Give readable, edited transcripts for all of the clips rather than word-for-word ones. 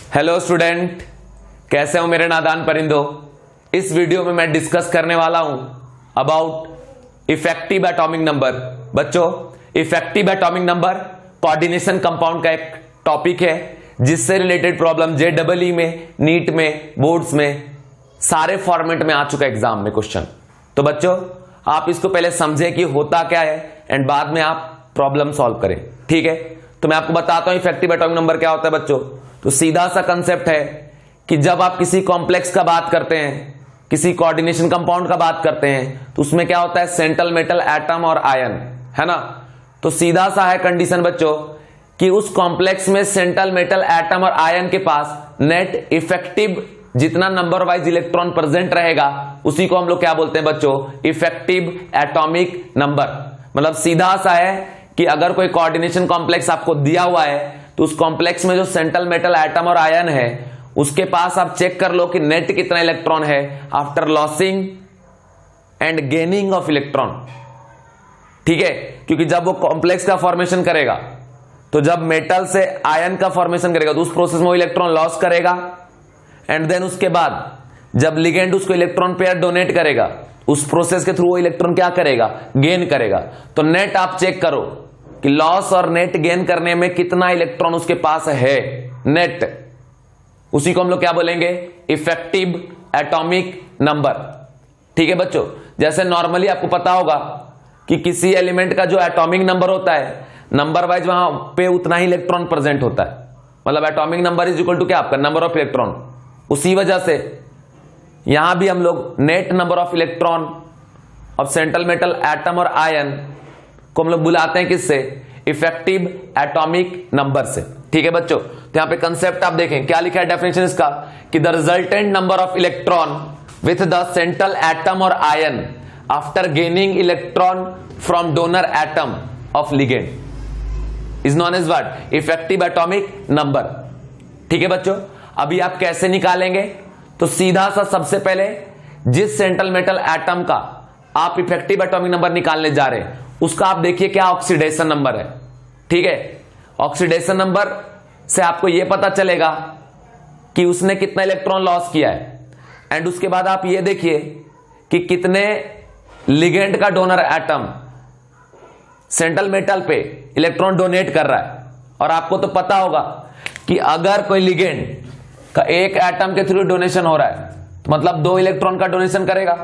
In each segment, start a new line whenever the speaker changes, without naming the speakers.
Hello student, कैसे हो मेरे नादान परिंदों। इस वीडियो में मैं डिस्कस करने वाला हूं अबाउट इफेक्टिव एटॉमिक नंबर। बच्चों, effective atomic number coordination compound का एक टॉपिक है जिससे रिलेटेड प्रॉब्लम जेईई में, नीट में, बोर्ड्स में, सारे फॉर्मेट में आ चुका एग्जाम में क्वेश्चन। तो बच्चों, आप इसको पहले समझें कि होता क्या है एंड बाद में आप प्रॉब्लम सॉल्व करें, ठीक है। तो मैं आपको बताता हूं इफेक्टिव एटॉमिक नंबर क्या होता है बच्चों। तो सीधा सा कंसेप्ट है कि जब आप किसी कॉम्प्लेक्स का बात करते हैं, किसी कोऑर्डिनेशन कंपाउंड का बात करते हैं, तो उसमें क्या होता है, सेंट्रल मेटल, एटम और आयन, है ना। तो सीधा सा है कंडीशन बच्चों कि उस कॉम्प्लेक्स में सेंट्रल मेटल, एटम और आयन के पास नेट इफेक्टिव जितना नंबर वाइज इलेक्ट्रॉन प्रेजेंट रहेगा उसी को हम लोग क्या बोलते हैं बच्चों, इफेक्टिव एटॉमिक नंबर। मतलब सीधा सा है कि अगर कोई कोऑर्डिनेशन कॉम्प्लेक्स आपको दिया हुआ है तो उस कॉम्प्लेक्स में जो सेंट्रल मेटल, एटम और आयन है उसके पास आप चेक कर लो कि नेट कितना इलेक्ट्रॉन है after losing and gaining of electron, ठीक है। क्योंकि जब वो कॉम्प्लेक्स का फॉर्मेशन करेगा, तो जब मेटल से आयन का फॉर्मेशन करेगा तो उस प्रोसेस में वो इलेक्ट्रॉन लॉस करेगा एंड देन उसके बाद जब लिगेंड उसको इलेक्ट्रॉन पेयर डोनेट करेगा उस प्रोसेस के थ्रू वो इलेक्ट्रॉन क्या करेगा, गेन करेगा। तो नेट आप चेक करो कि लॉस और नेट गेन करने में कितना इलेक्ट्रॉन उसके पास है, नेट, उसी को हम लोग क्या बोलेंगे, इफेक्टिव एटॉमिक नंबर, ठीक है बच्चों। जैसे नॉर्मली आपको पता होगा कि किसी एलिमेंट का जो एटॉमिक नंबर होता है, नंबर वाइज वहां पे उतना ही इलेक्ट्रॉन प्रेजेंट होता है। मतलब atomic number is equal to क्या, आपका नंबर ऑफ इलेक्ट्रॉन। उसी वजह से यहां भी हम लोग net number of electron of central metal, atom और आयन को हम लोग बुलाते हैं किससे, इफेक्टिव एटॉमिक नंबर से, ठीक है बच्चों। तो यहां पे कंसेप्ट आप देखें क्या लिखा है डेफिनेशन इसका, कि the resultant number of electron with the central atom और ion after gaining electron from donor atom of ligand is known as what, effective atomic number, ठीक है बच्चों। अभी आप कैसे निकालेंगे, तो सीधा सा सबसे पहले जिस सेंट्रल मेटल एटम का आप इफेक्टिव एटॉमिक नंबर निकालने जा रहे हैं उसका आप देखिए क्या ऑक्सीडेशन नंबर है, ठीक है। ऑक्सीडेशन नंबर से आपको यह पता चलेगा कि उसने कितना इलेक्ट्रॉन लॉस किया है एंड उसके बाद आप यह देखिए कि कितने लिगेंड का डोनर एटम सेंट्रल मेटल पे इलेक्ट्रॉन डोनेट कर रहा है। और आपको तो पता होगा कि अगर कोई लिगेंड का एक एटम के थ्रू डोनेशन हो रहा है तो मतलब 2 इलेक्ट्रॉन का डोनेशन करेगा।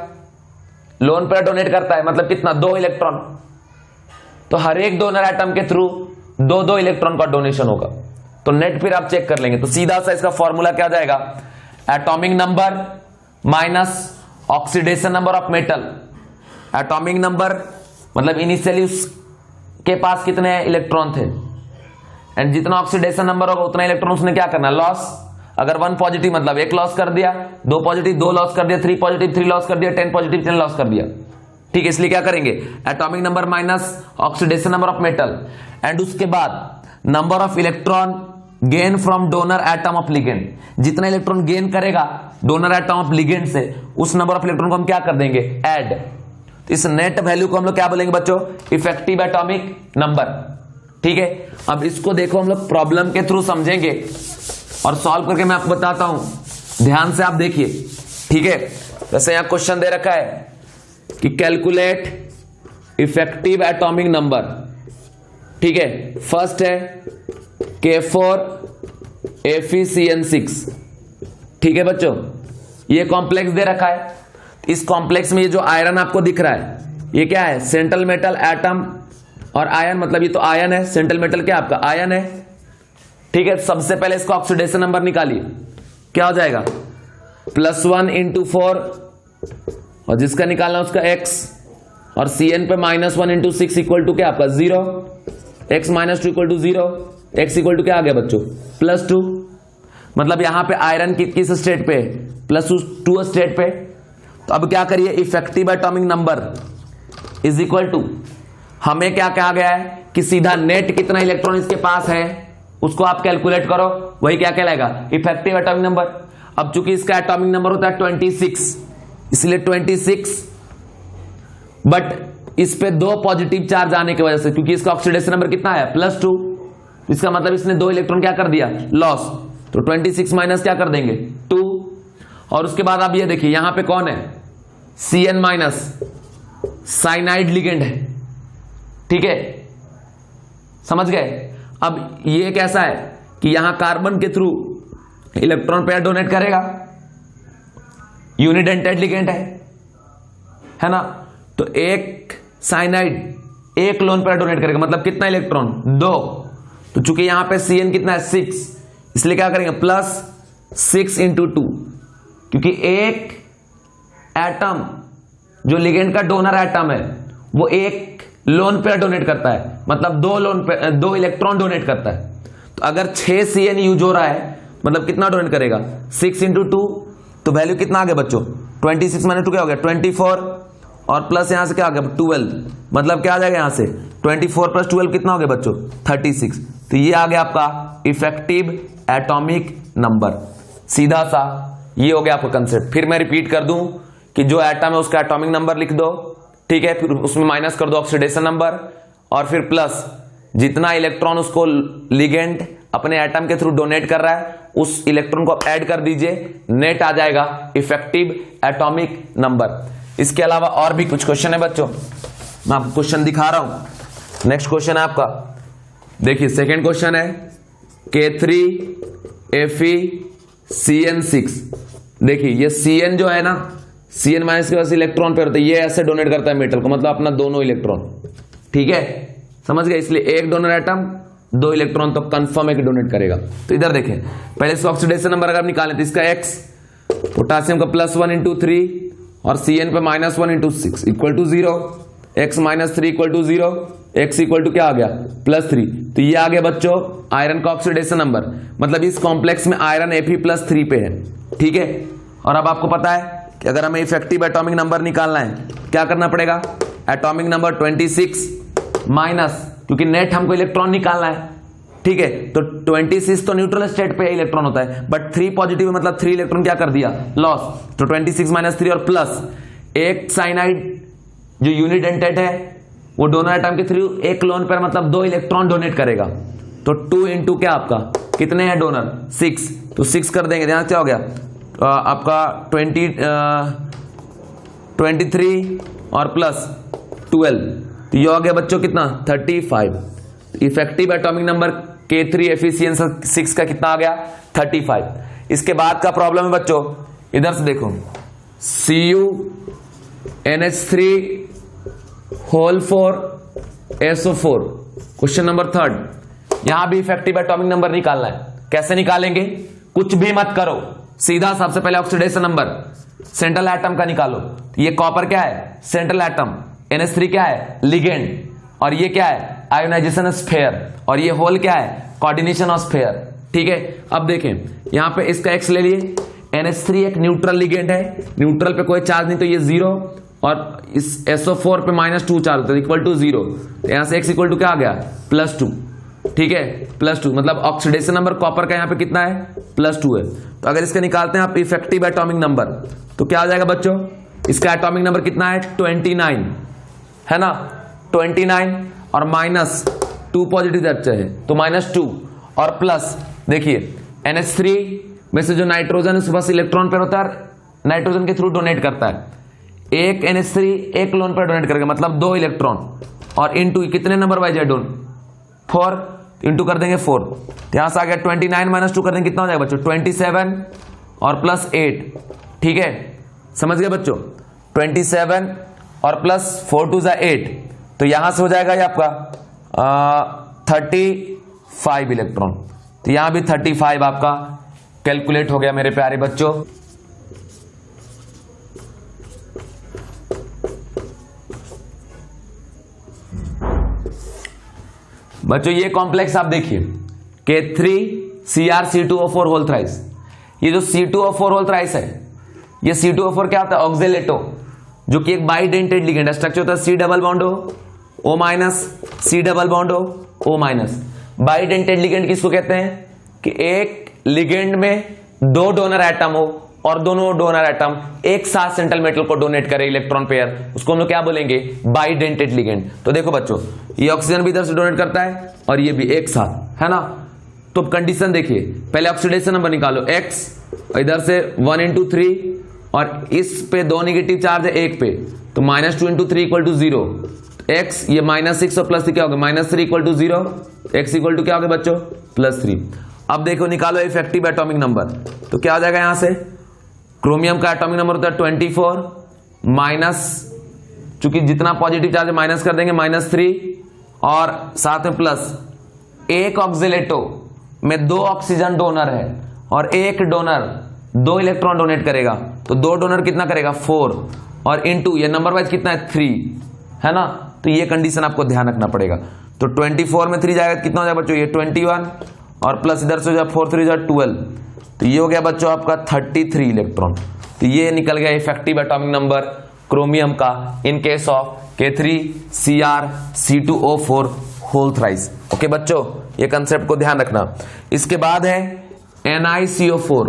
लोन पेयर डोनेट करता है मतलब कितना, 2 इलेक्ट्रॉन। तो हर एक डोनर एटम के थ्रू 2-2 इलेक्ट्रॉन का डोनेशन होगा। तो नेट फिर आप चेक कर लेंगे। तो सीधा सा इसका फॉर्मूला क्या जाएगा, atomic number minus oxidation number of metal. Atomic number मतलब इनिशियली उसके पास कितने इलेक्ट्रॉन थे एंड जितना ऑक्सीडेशन नंबर होगा उतना इलेक्ट्रॉन उसने क्या करना, लॉस। अगर 1 पॉजिटिव मतलब 1 लॉस कर दिया, 2 पॉजिटिव 2 लॉस कर दिया, 3 पॉजिटिव 3 लॉस कर दिया, 10 पॉजिटिव 10 लॉस कर दिया, ठीक है। इसलिए क्या करेंगे, atomic number minus oxidation number of metal and उसके बाद number of electron gain from donor atom of ligand. जितना इलेक्ट्रॉन गेन करेगा डोनर एटम ऑफ लिगेंड से उस नंबर ऑफ इलेक्ट्रॉन को हम क्या कर देंगे, ऐड। तो इस नेट वैल्यू को हम लोग क्या बोलेंगे बच्चों, इफेक्टिव एटॉमिक नंबर, ठीक है। अब इसको देखो हम लोग प्रॉब्लम के थ्रू समझेंगे और सॉल्व करके मैं आपको बताता हूं, ध्यान से आप देखिए, ठीक है। जैसे यहां क्वेश्चन दे रखा है कि कैलकुलेट इफेक्टिव एटॉमिक नंबर, ठीक है। फर्स्ट है K4 FeCN6, ठीक है बच्चों। ये कॉम्प्लेक्स दे रखा है। इस कॉम्प्लेक्स में ये जो आयरन आपको दिख रहा है ये क्या है, सेंट्रल मेटल, एटम और आयन। मतलब ये तो आयन है, सेंट्रल मेटल क्या आपका आयन है, ठीक है। सबसे पहले इसका ऑक्सीडेशन नंबर निकालिए, क्या हो जाएगा, +1 × 4 और जिसका निकालना उसका x और Cn पे -1 × 6 इक्वल टू क्या आपका 0, x - 2 equal to 0, x equal to क्या आ गया बच्चों, +2। मतलब यहां पे आयरन किस स्टेट पे, +2 स्टेट पे। तो अब क्या करिए, effective atomic number is equal to, हमें क्या कहा गया है कि सीधा नेट कितना इलेक्ट्रॉन इसके पास है उसको आप कैलकुलेट करो, वही क्या कहलाएगा, इफेक्टिव एटॉमिक नंबर। अब चूंकि इसका एटॉमिक नंबर होता है 26, इसलिए 26, बट इस पे 2 पॉजिटिव चार्ज आने की वजह से, क्योंकि इसका ऑक्सीडेशन नंबर कितना है, +2, इसका मतलब इसने 2 इलेक्ट्रॉन क्या कर दिया, लॉस। तो 26 माइनस क्या कर देंगे 2। और उसके बाद आप ये देखिए यहां पे कौन है Cn माइनस साइनाइड लिगेंड है, ठीक है, समझ गए। अब ये कैसा है कि यहां कार्बन के थ्रू इलेक्ट्रॉन पेयर डोनेट करेगा, यूनिडेंटेड लिगेंड है ना। तो एक साइनाइड एक लोन पेयर डोनेट करेगा, मतलब कितना इलेक्ट्रॉन 2। तो चूंकि यहां पे Cn कितना है 6, इसलिए क्या करेंगे प्लस 6 × 2, क्योंकि एक एटम जो लिगेंड का डोनर एटम है वो एक लोन पेयर डोनेट करता है, मतलब 2 इलेक्ट्रॉन डोनेट करता है। तो अगर 6 Cn यूज हो रहा है मतलब कितना डोनेट करेगा 6 × 2, तो वैल्यू कितना आ गया बच्चों 26 माइनस 2 क्या हो गया 24, और प्लस यहां से क्या आ गया 12, मतलब क्या आ जाएगा यहां से 24 + 12 कितना हो गया बच्चों 36। तो ये आ गया आपका इफेक्टिव एटॉमिक नंबर, सीधा सा ये हो गया आपका कंसेप्ट। फिर मैं रिपीट कर दूं कि जो एटम है उसका एटॉमिक नंबर लिख दो, ठीक है, फिर उसमें माइनस कर दो ऑक्सीडेशन नंबर, और फिर प्लस जितना इलेक्ट्रॉन उसको लिगेंड अपने एटम के थ्रू डोनेट कर रहा है उस इलेक्ट्रॉन को ऐड कर दीजिए, नेट आ जाएगा इफेक्टिव एटॉमिक नंबर। इसके अलावा और भी कुछ क्वेश्चन है बच्चों, मैं आपको क्वेश्चन दिखा रहा हूं। नेक्स्ट क्वेश्चन है आपका, देखिए सेकेंड क्वेश्चन है K3FeCN6। देखिए ये Cn जो है ना, Cn माइनस के पास इलेक्ट्रॉन पेयर होता है, ये ऐसे डोनेट करता है मेटल को, मतलब अपना दोनों इलेक्ट्रॉन, ठीक है, समझ गए। इसलिए एक डोनर एटम 2 इलेक्ट्रॉन तो कंफर्म है कि डोनेट करेगा। तो इधर देखें पहले इसका ऑक्सीडेशन नंबर अगर निकालें तो इसका X, पोटासियम का +1 × 3 और Cn पे -1 × 6 = 0, X - 3 = 0, X = क्या आ गया +3। तो ये आ गया बच्चों आयरन का ऑक्सीडेशन नंबर, मतलब इस कॉम्प्लेक्स में आयरन Fe+3 पे है, ठीक है। और अब आपको पता है कि अगर हमें इफेक्टिव एटॉमिक नंबर निकालना है क्या करना पड़ेगा, एटॉमिक नंबर 26 माइनस, क्योंकि नेट हमको इलेक्ट्रॉन निकालना है, ठीक है। तो 26 तो न्यूट्रल स्टेट पे इलेक्ट्रॉन होता है, बट 3 पॉजिटिव है, मतलब 3 इलेक्ट्रॉन क्या कर दिया लॉस। तो 26 - 3 और प्लस एक साइनाइड जो यूनिडेंटेड है वो डोनर एटम के थ्रू एक लोन पेयर मतलब 2 इलेक्ट्रॉन डोनेट करेगा। तो 2 × क्या आपका कितने हैं डोनर 6, तो 6 कर देंगे, ध्यान क्या हो गया आपका 23 और प्लस 12, तो ये हो गया बच्चों कितना 35। इफेक्टिव एटॉमिक नंबर K3FeCN6 का कितना आ गया 35। इसके बाद का प्रॉब्लम है बच्चों, इधर से देखो CuNH3⁴SO4, क्वेश्चन नंबर 3। यहां भी इफेक्टिव एटॉमिक नंबर निकालना है। कैसे निकालेंगे, कुछ भी मत करो, सीधा सबसे पहले ऑक्सीडेशन नंबर सेंट्रल एटम का निकालो। ये कॉपर क्या है सेंट्रल एटम, NH3 क्या है लिगेंड, और ये क्या है आयोनाइजेशन स्फीयर, और ये होल क्या है कोऑर्डिनेशन ऑफ स्फीयर, ठीक है। अब देखें यहां पे इसका X ले लिए, NH3 एक न्यूट्रल लिगेंड है, न्यूट्रल पे कोई चार्ज नहीं तो ये 0, और इस SO4 पे -2 चार्ज होता है = 0, तो यहां से X = क्या आ गया +2, ठीक है +2, मतलब ऑक्सीडेशन नंबर कॉपर का यहां पे कितना है +2 है। तो अगर इसका निकालते हैं आप इफेक्टिव एटॉमिक नंबर तो क्या आ जाएगा बच्चों, इसका एटॉमिक नंबर कितना है 29 है ना, 29 और -2 पॉजिटिव चार्ज है तो -2 और प्लस देखिए NH3 में से जो नाइट्रोजन है बस इलेक्ट्रॉन पेयर होता है, नाइट्रोजन के थ्रू डोनेट करता है। एक NH3 एक लोन पेयर डोनेट करेगा मतलब 2 इलेक्ट्रॉन, और इनटू कितने नंबर वाइज है 4, इंटू कर देंगे 4, तो यहां से आ गया 29 - 2 कर देंगे कितना हो जाएगा बच्चों 27 और प्लस 8, ठीक है समझ गए बच्चों 27 और प्लस 4 × 8, तो यहां से हो जाएगा ये आपका 35 इलेक्ट्रॉन। तो यहां भी 35 आपका कैलकुलेट हो गया मेरे प्यारे बच्चों। बच्चों ये कॉम्प्लेक्स आप देखिए K3Cr⁶2O4 होल थ्राइस, ये जो C2O4 होल थ्राइस है ये C2O4 क्या होता है ऑक्जेलेटो, जो कि एक बाइडेंटेड लिगेंड स्ट्रक्चर होता है C double bond O minus C double bond O minus. Bidentate ligand किसको कहते हैं कि एक लिगेंड में 2 डोनर एटम हो और दोनों डोनर एटम एक साथ सेंट्रल मेटल को डोनेट करे इलेक्ट्रॉन पेयर, उसको हम लोग क्या बोलेंगे बाइडेंटेड लिगेंड। तो देखो बच्चों ये ऑक्सीजन भी इधर से डोनेट करता है और ये भी एक साथ है ना, तो अब कंडीशन देखिए, पहले ऑक्सीडेशन नंबर निकालो x, इधर से 1 इंटू 3 और इस पे 2 निगेटिव चार्ज है 1 पे, तो -2 इंटू 3 इक्वल टू 0। x ये -6 और +3 क्या हो गया, -3 equal to 0, x equal to क्या हो गया बच्चों, +3। अब देखो निकालो इफेक्टिव एटॉमिक नंबर, तो क्या हो जाएगा यहां से, क्रोमियम का एटॉमिक नंबर होता है 24 माइनस, चूंकि जितना पॉजिटिव चार्ज है माइनस कर देंगे -3 और साथ में प्लस, एक ऑक्सीलेटो में 2 ऑक्सीजन डोनर है और एक डोनर 2 इलेक्ट्रॉन डोनेट करेगा, तो 2 डोनर कितना करेगा 4 और इनटू ये नंबर वाइज कितना है 3 है ना, तो ये कंडीशन आपको ध्यान रखना पड़ेगा। तो 24 में 3 जाएगा कितना हो जाएगा बच्चों, ये 21 और प्लस इधर से हो जाए 4 3 12, तो ये हो गया बच्चों आपका 33 इलेक्ट्रॉन। तो ये निकल गया इफेक्टिव एटॉमिक नंबर क्रोमियम का in case of K3Cr(C2O4) whole thrice. Okay बच्चों, ये कंसेप्ट को ध्यान रखना। इसके बाद है NiCO4,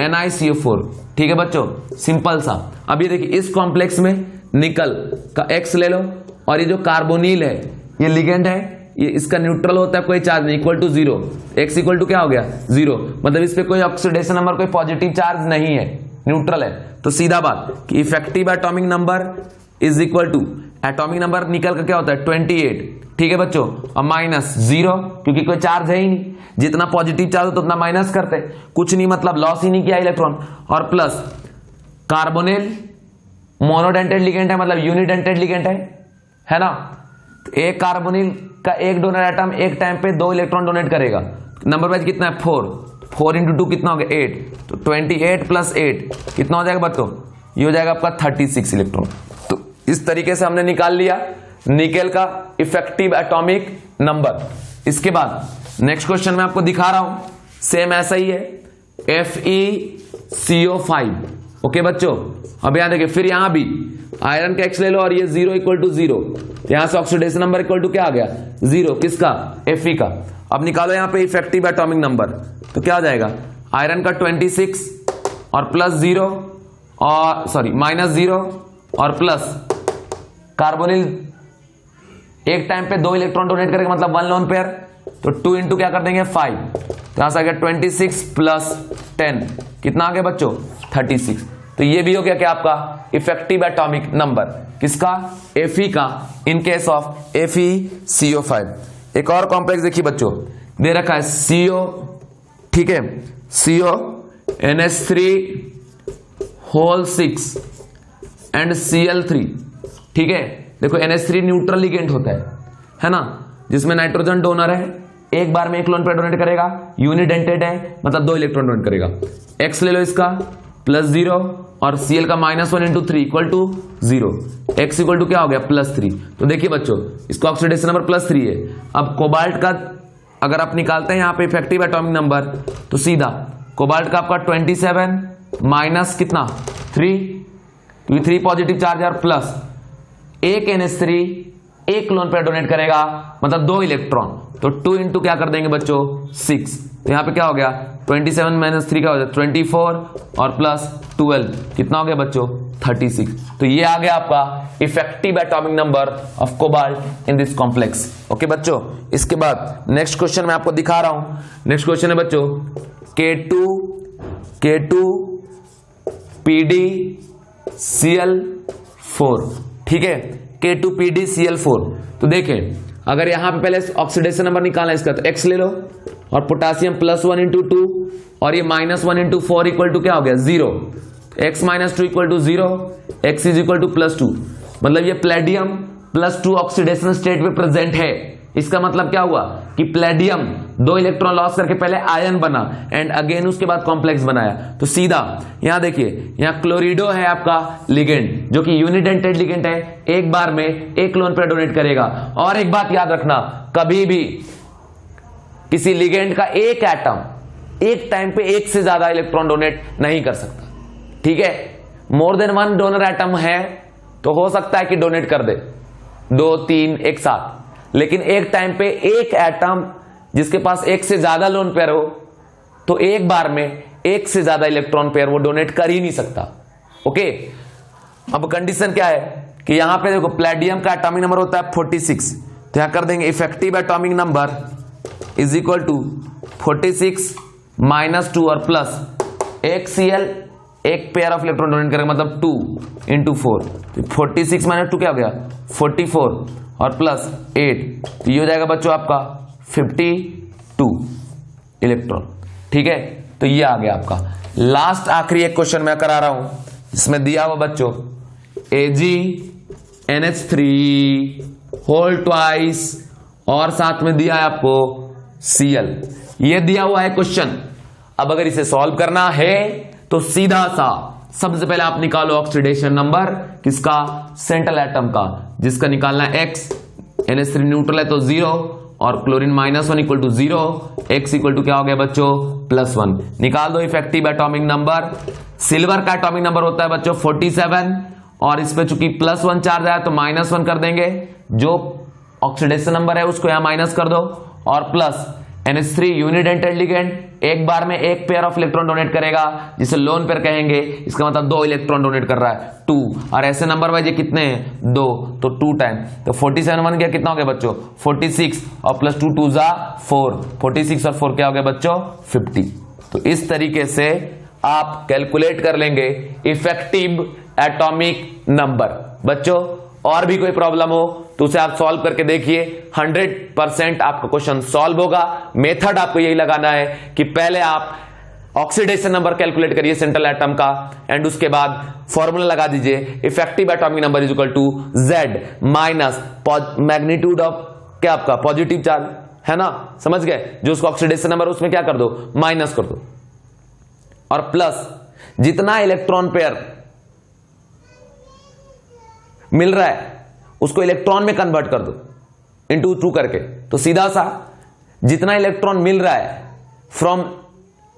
NiCO4, ठीक है बच्चों, सिंपल सा। अब ये देखिए इस कॉम्प्लेक्स में निकल का X ले लो और ये जो कार्बोनिल है ये लिगेंड है, ये इसका न्यूट्रल होता है, कोई चार्ज नहीं, equal to 0, x equal to क्या हो गया 0, मतलब इस पे कोई ऑक्सीडेशन नंबर कोई पॉजिटिव चार्ज नहीं है, न्यूट्रल है। तो सीधा बात कि effective atomic number is equal to, atomic number nickel का क्या होता है 28, ठीक है बच्चों, और -0 क्योंकि कोई चार्ज है ही नहीं, जितना पॉजिटिव चार्ज हो तो उतना माइनस करते, कुछ नहीं मतलब लॉस ही नहीं किया इलेक्ट्रॉन, और प्लस कार्बोनिल मोनोडेंटेड लिगेंड है, मतलब यूनिडेंटेड लिगेंड है ना, तो एक कार्बोनिल का एक डोनर एटम एक टाइम पे 2 इलेक्ट्रॉन डोनेट करेगा, नंबर वाइज कितना है 4 इंटू 2 कितना हो गया 8, तो 28 + 8 कितना हो जाएगा बच्चों, ये हो जाएगा आपका 36 इलेक्ट्रॉन। तो इस तरीके से हमने निकाल लिया निकेल का इफेक्टिव एटॉमिक नंबर। इसके बाद नेक्स्ट क्वेश्चन में आपको दिखा रहा हूं, सेम ऐसा ही है, FeCO5। ओके बच्चों, अब यहां देखिए फिर यहां भी आयरन का X ले लो और ये 0 इक्वल टू 0, यहां से ऑक्सीडेशन नंबर इक्वल टू क्या आ गया 0, किसका Fe का। अब निकालो यहां पे इफेक्टिव एटॉमिक नंबर, तो क्या हो जाएगा, आयरन का 26 और +0 और सॉरी -0 और प्लस कार्बोनिल एक टाइम पे 2 इलेक्ट्रॉन डोनेट करेगा, मतलब 1 लोन पेयर, तो 2 इंटू क्या कर देंगे 5, तो यहां से आ गया 26 + 10 कितना आ गया बच्चों 36। तो ये भी हो गया क्या आपका इफेक्टिव एटॉमिक नंबर, किसका Fe का, इन केस ऑफ FeCO5। एक और कॉम्प्लेक्स देखिए बच्चों, दे रखा है CO, ठीक है, CO NH3(6) एंड Cl3, ठीक है। देखो NH3 न्यूट्रल लिगेंड होता है ना, जिसमें नाइट्रोजन डोनर है, एक बार में 1 लोन पेयर डोनेट करेगा, यूनिडेंटेड है मतलब 2 इलेक्ट्रॉन डोनेट करेगा। X ले लो इसका +0 और Cl का -1 into 3 equal to 0, X equal to क्या हो गया +3। तो देखिए बच्चों इसका ऑक्सीडेशन नंबर +3 है। अब कोबाल्ट का अगर आप निकालते हैं यहाँ पे इफेक्टिव एटॉमिक नंबर, तो सीधा कोबाल्ट का आपका 27 माइनस कितना 3, क्योंकि 3 पॉजिटिव चार्ज और प्लस एक NH3 1 लोन पेयर डोनेट करेगा, मतलब 2 इलेक्ट्रॉन, तो 2 इंटू क्या कर देंगे बच्चों 6, तो यहां पे क्या हो गया 27 - 3 क्या हो जाए 24 और +12 कितना हो गया बच्चों 36। तो ये आ गया आपका effective atomic number of cobalt in this complex. Okay बच्चों, इसके बाद नेक्स्ट क्वेश्चन मैं आपको दिखा रहा हूं। नेक्स्ट क्वेश्चन है बच्चों K2PdCl4, ठीक है, K2PdCl4। तो देखें अगर यहां पे पहले ऑक्सीडेशन नंबर निकालना है इसका, तो X ले लो और पोटासियम +1 इंटू 2 और ये -1 इंटू 4 इक्वल टू क्या हो गया 0, X - 2 equal to 0, X is equal to +2, मतलब ये प्लेडियम +2 ऑक्सीडेशन स्टेट में प्रेजेंट है। इसका मतलब क्या हुआ कि प्लेडियम 2 इलेक्ट्रॉन लॉस करके पहले आयन बना एंड अगेन उसके बाद कॉम्प्लेक्स बनाया। तो सीधा यहां देखिए, यहां क्लोरिडो है आपका लिगेंड, जो कि यूनिडेंटेड लिगेंड है, एक बार में 1 लोन पेयर डोनेट करेगा। और एक बात याद रखना, कभी भी किसी लिगेंड का एक एटम एक टाइम पे 1 से ज्यादा इलेक्ट्रॉन डोनेट नहीं कर सकता, ठीक है। मोर देन 1 डोनर एटम है तो हो सकता है कि डोनेट कर दे 2 3 एक साथ, लेकिन एक टाइम पे एक एटम जिसके पास 1 से ज्यादा लोन पेयर हो, तो एक बार में 1 से ज्यादा इलेक्ट्रॉन पेयर वो डोनेट कर ही नहीं सकता। ओके, अब कंडीशन क्या है कि यहां पे देखो प्लेडियम का एटॉमिक नंबर होता है 46, तो यहां कर देंगे effective atomic number is equal to 46 minus 2 और प्लस एक Cl एक पेयर ऑफ इलेक्ट्रॉन डोनेट करेगा, मतलब 2 इंटू 4, 46 माइनस 2 क्या हो गया 44 और प्लस 8, तो ये हो जाएगा बच्चों आपका 52 इलेक्ट्रॉन। ठीक है, तो ये आ गया आपका। लास्ट आखिरी एक क्वेश्चन मैं करा रहा हूं, इसमें दिया हुआ बच्चों AgNH3 होल ट्वाइस और साथ में दिया है आपको Cl, ये दिया हुआ है क्वेश्चन। अब अगर इसे सॉल्व करना है तो सीधा सा सबसे पहले आप निकालो ऑक्सीडेशन नंबर किसका, सेंट्रल एटम का, जिसका निकालना है x, NH3 न्यूट्रल है तो 0 और chlorine -1 equal to 0, x equal to क्या हो गया बच्चों +1। निकाल दो इफेक्टिव एटॉमिक नंबर। सिल्वर का एटॉमिक नंबर होता है बच्चों 47 और इस पे चूंकि +1 चार्ज आया तो -1 कर देंगे, जो ऑक्सीडेशन नंबर है उसको यहां माइनस कर दो, और प्लस NH3 यूनिडेंटल लिगेंड एक बार में एक पेयर ऑफ इलेक्ट्रॉन डोनेट करेगा, जिसे लोन पेयर कहेंगे, इसका मतलब 2 इलेक्ट्रॉन डोनेट कर रहा है 2, और ऐसे नंबर वाइज ये कितने हैं 2, तो 2 टाइम, तो 47 1 गया, कितना हो गया बच्चों 46 और प्लस 2 2 जा 4, 46 और 4 क्या हो गया बच्चों 50। तो इस तरीके से आप कैलकुलेट कर लेंगे इफेक्टिव एटॉमिक नंबर। बच्चों और भी कोई प्रॉब्लम हो तो उसे आप सॉल्व करके देखिए, 100% आपका क्वेश्चन सॉल्व होगा। मेथड आपको यही लगाना है कि पहले आप ऑक्सीडेशन नंबर कैलकुलेट करिए सेंट्रल एटम का, एंड उसके बाद फॉर्मूला लगा दीजिए effective atomic number is equal to Z minus magnitude of क्या आपका पॉजिटिव चार्ज है ना, समझ गए, जो उसका ऑक्सीडेशन नंबर उसमें क्या कर दो माइनस कर दो, और प्लस जितना इलेक्ट्रॉन पेयर मिल रहा है उसको इलेक्ट्रॉन में कन्वर्ट कर दो इंटू 2 करके, तो सीधा सा जितना इलेक्ट्रॉन मिल रहा है from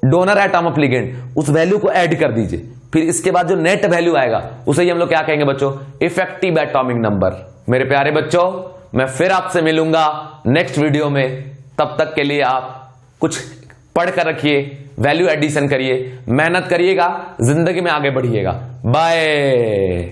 donor atom of ligand उस वैल्यू को ऐड कर दीजिए, फिर इसके बाद जो नेट वैल्यू आएगा उसे ही हम लोग क्या कहेंगे बच्चों इफेक्टिव एटॉमिक नंबर। मेरे प्यारे बच्चों, मैं फिर आपसे मिलूंगा नेक्स्ट वीडियो में, तब तक के लिए आप कुछ पढ़ कर रखिए, वैल्यू एडिशन करिए, मेहनत करिएगा, जिंदगी में आगे बढ़िएगा। बाय।